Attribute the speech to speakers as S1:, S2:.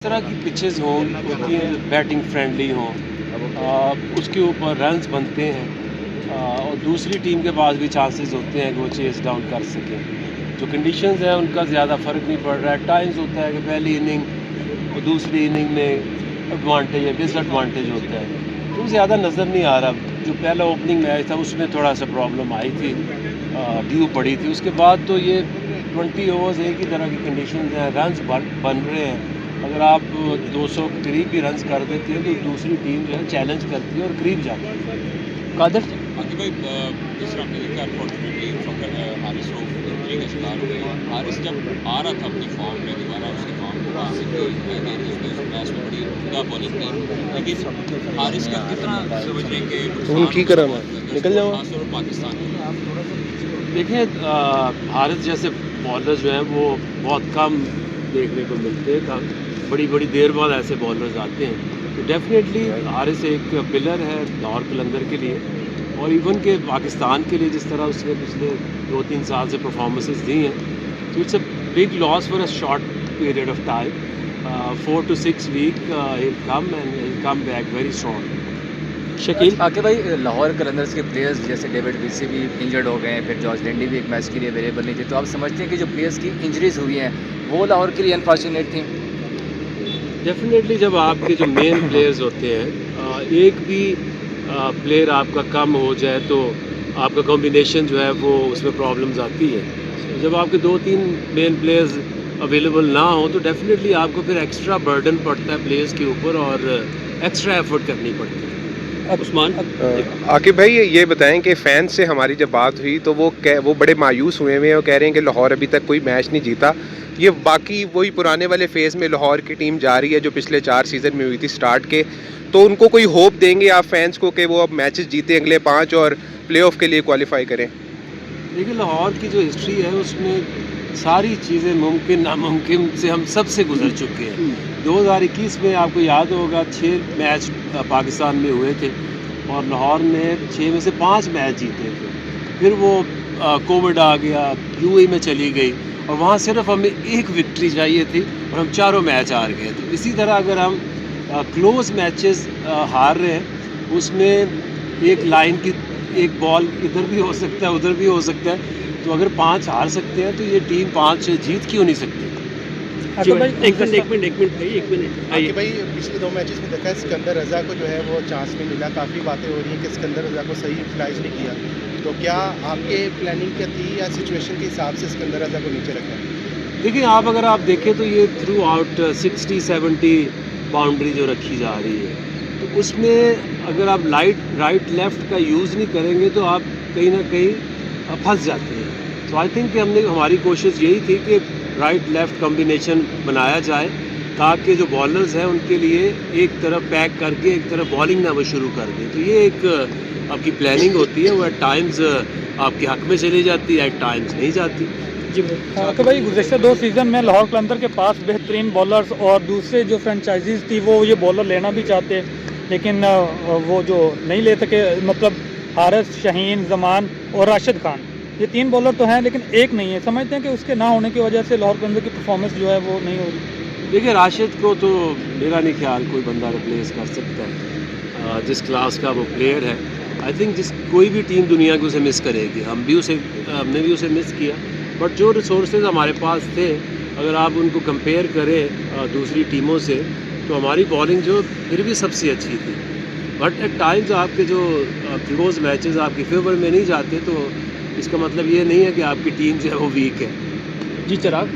S1: तरह की पिचेस हों उसकी बैटिंग फ्रेंडली हों, उसके ऊपर रन्स बनते हैं, और दूसरी टीम के पास भी चांसेस होते हैं कि वो चेस डाउन कर सकें। जो कंडीशंस हैं उनका ज़्यादा फ़र्क नहीं पड़ रहा है। टाइम्स होता है कि पहली इनिंग और दूसरी इनिंग में एडवांटेज या डिसएडवांटेज होता है, तो ज़्यादा नज़र नहीं आ रहा। जो पहला ओपनिंग मैच था उसमें थोड़ा सा प्रॉब्लम आई थी, ड्यू पड़ी थी। उसके बाद तो ये 20 ओवर्स एक ही तरह की कंडीशंस हैं, रन्स बन रहे हैं। अगर आप 200 के करीब भी रन्स कर देते हैं तो दूसरी टीम जो है चैलेंज करती है और करीब जाती है।
S2: कादर
S3: बाकी भाई जिस तरह हमने देखा अनफॉर्चुनेटली हारिस रोफ इंजरी का शिकार हो गई। हारिस जब आ रहा था अपनी फॉर्म में दोबारा उसकी फॉर्म को वापस उसने उस मैच में बड़ी उम्दा बॉलिंग की, लेकिन हारिस का कितना समझने के
S2: उनकी करम है, निकल जाओ।
S3: खासतौर पर पाकिस्तान में
S1: देखिए, हारिस जैसे बॉलर जो हैं वो बहुत कम देखने को मिलते हैं। बड़ी बड़ी देर बाद ऐसे बॉलर्स आते हैं, तो डेफिनेटली हारिस एक पिलर है लाहौर कलंदर के लिए और इवन के पाकिस्तान के लिए। जिस तरह उसने पिछले 2-3 साल से परफॉर्मेंसेस दी हैं, तो it's a big loss for a short period of time. 4 to 6 week he'll come back very strong।
S2: Shakeel
S4: आके भाई लाहौर कलंदर्स के प्लेयर्स जैसे डेविड विसी भी इंजर्ड हो गए हैं, फिर जॉर्ज डेंडी भी एक मैच के लिए अवेलेबल नहीं थे, तो आप समझते हैं कि जो प्लेयर्स की इंजरीज हुई हैं वो लाहौर के लिए अनफॉर्चुनेट थी?
S1: डेफिनेटली जब आपके जो मेन प्लेयर्स होते हैं, एक भी प्लेयर आपका कम हो जाए तो आपका कॉम्बिनेशन जो है वो उसमें प्रॉब्लम्स आती है। तो जब आपके 2-3 मेन प्लेयर्स अवेलेबल ना हो तो डेफिनेटली आपको फिर एक्स्ट्रा बर्डन पड़ता है प्लेयर्स के ऊपर और एक्स्ट्रा एफर्ट करनी पड़ती है।
S2: उस्मान
S5: आकिब भाई ये बताएं कि फैंस से हमारी जब बात हुई तो वो बड़े मायूस हुए हैं और कह रहे हैं कि लाहौर अभी तक कोई मैच नहीं जीता। ये बाकी वही पुराने वाले फेज़ में लाहौर की टीम जा रही है जो पिछले 4 सीज़न में हुई थी स्टार्ट के, तो उनको कोई होप देंगे आप फैंस को कि वो अब मैचेस जीते अगले 5 और प्लेऑफ के लिए क्वालिफाई करें?
S1: देखिए, लाहौर की जो हिस्ट्री है उसमें सारी चीज़ें मुमकिन नामुमकिन से हम सब से गुजर चुके हैं। 2021 में आपको याद होगा 6 मैच पाकिस्तान में हुए थे और लाहौर ने 6 में से 5 मैच जीते थे। फिर वो कोविड आ गया, यूएई में चली गई और वहाँ सिर्फ हमें एक विक्ट्री चाहिए थी और हम चारों मैच हार गए थे। इसी तरह अगर हम क्लोज मैचेस हार रहे हैं, उसमें एक लाइन की एक बॉल इधर भी हो सकता है उधर भी हो सकता है, तो अगर 5 हार सकते हैं तो ये टीम 5 जीत क्यों नहीं सकती?
S2: जी भाई एक मिनट
S6: आगे भाई पिछले 2 मैचेस में देखा है सिकंदर रज़ा को जो है वो चांस नहीं मिला। काफ़ी बातें हो रही हैं कि सिकंदर रज़ा को सही यूटिलाइज नहीं किया, तो क्या आपके प्लानिंग क्या थी या सिचुएशन के हिसाब से सिकंदर रज़ा को नीचे रखा?
S1: देखिए, आप अगर आप देखें तो ये थ्रू आउट 60-70 बाउंड्री जो रखी जा रही है, तो उसमें अगर आप राइट लेफ़्ट का यूज़ नहीं करेंगे तो आप कहीं ना कहीं फंस जाते हैं। तो आई थिंक कि हमारी कोशिश यही थी कि राइट लेफ़्ट कॉम्बिनेशन बनाया जाए ताकि जो बॉलर्स हैं उनके लिए एक तरफ पैक करके एक तरफ बॉलिंग ना वो शुरू कर दें। तो ये एक आपकी प्लानिंग होती है, वो एट टाइम्स आपके हक में चली जाती है, एट टाइम्स नहीं जाती।
S2: जी भाई भाई गुज़श्ता 2 सीज़न में लाहौर कलंदर के पास बेहतरीन बॉलर्स और दूसरे जो फ्रेंचाइजीज़ थी वो ये बॉलर लेना भी चाहते, लेकिन वो जो नहीं ले सके, मतलब हारिस, शाहीन, जमान और राशिद खान, ये 3 बॉलर तो हैं लेकिन एक नहीं है। समझते हैं कि उसके ना होने की वजह से लाहौर कलंदर की परफॉर्मेंस जो है वो नहीं हो रही?
S1: देखिए, राशिद को तो मेरा नहीं ख्याल कोई बंदा रिप्लेस कर सकता है। जिस क्लास का वो प्लेयर है, आई थिंक कोई भी टीम दुनिया की उसे मिस करेगी। हमने भी उसे मिस किया, बट जो रिसोर्सेज हमारे पास थे अगर आप उनको कंपेयर करें दूसरी टीमों से, तो हमारी बॉलिंग जो फिर भी सबसे अच्छी थी। बट एट टाइम्स आपके जो क्लोज मैचेस आपकी फेवर में नहीं जाते, तो इसका मतलब ये नहीं है कि आपकी टीम जो है वो वीक है।
S2: जी चिराग